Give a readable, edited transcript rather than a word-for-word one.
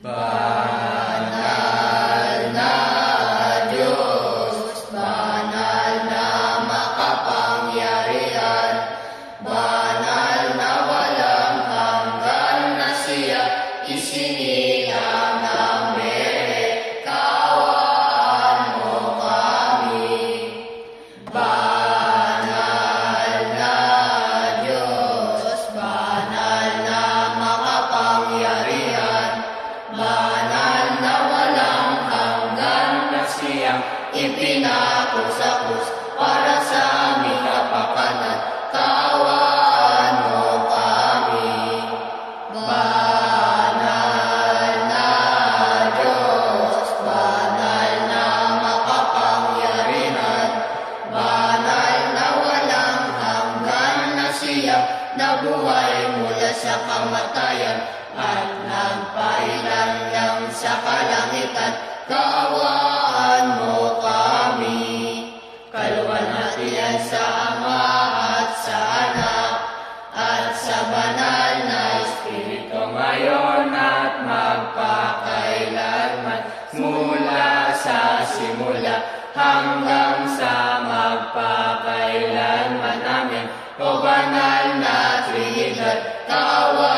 Banal na Diyos, banal na makapangyarihan, banal na walang hanggan na siya, isinilang namin, kaawaan mo kami. Banal na Diyos, banal na makapangyarihan, banal na walang hanggan na siyang ipinako sa krus para sa aming kapakanan, kaawaan mo kami. Banal na Diyos, banal na makapangyarihan, banal na walang hanggan na siyang nabuhay mula sa kamatayan at nagpailan lang sa kalangitan, kaawaan mo kami. Kaluwalhatian sa Ama at sa Anak at sa Banal na Espiritu ngayon at magpakailanman, mula sa simula hanggang sa magpakailanman. Amen. O Banal na Trinidad, kaawaan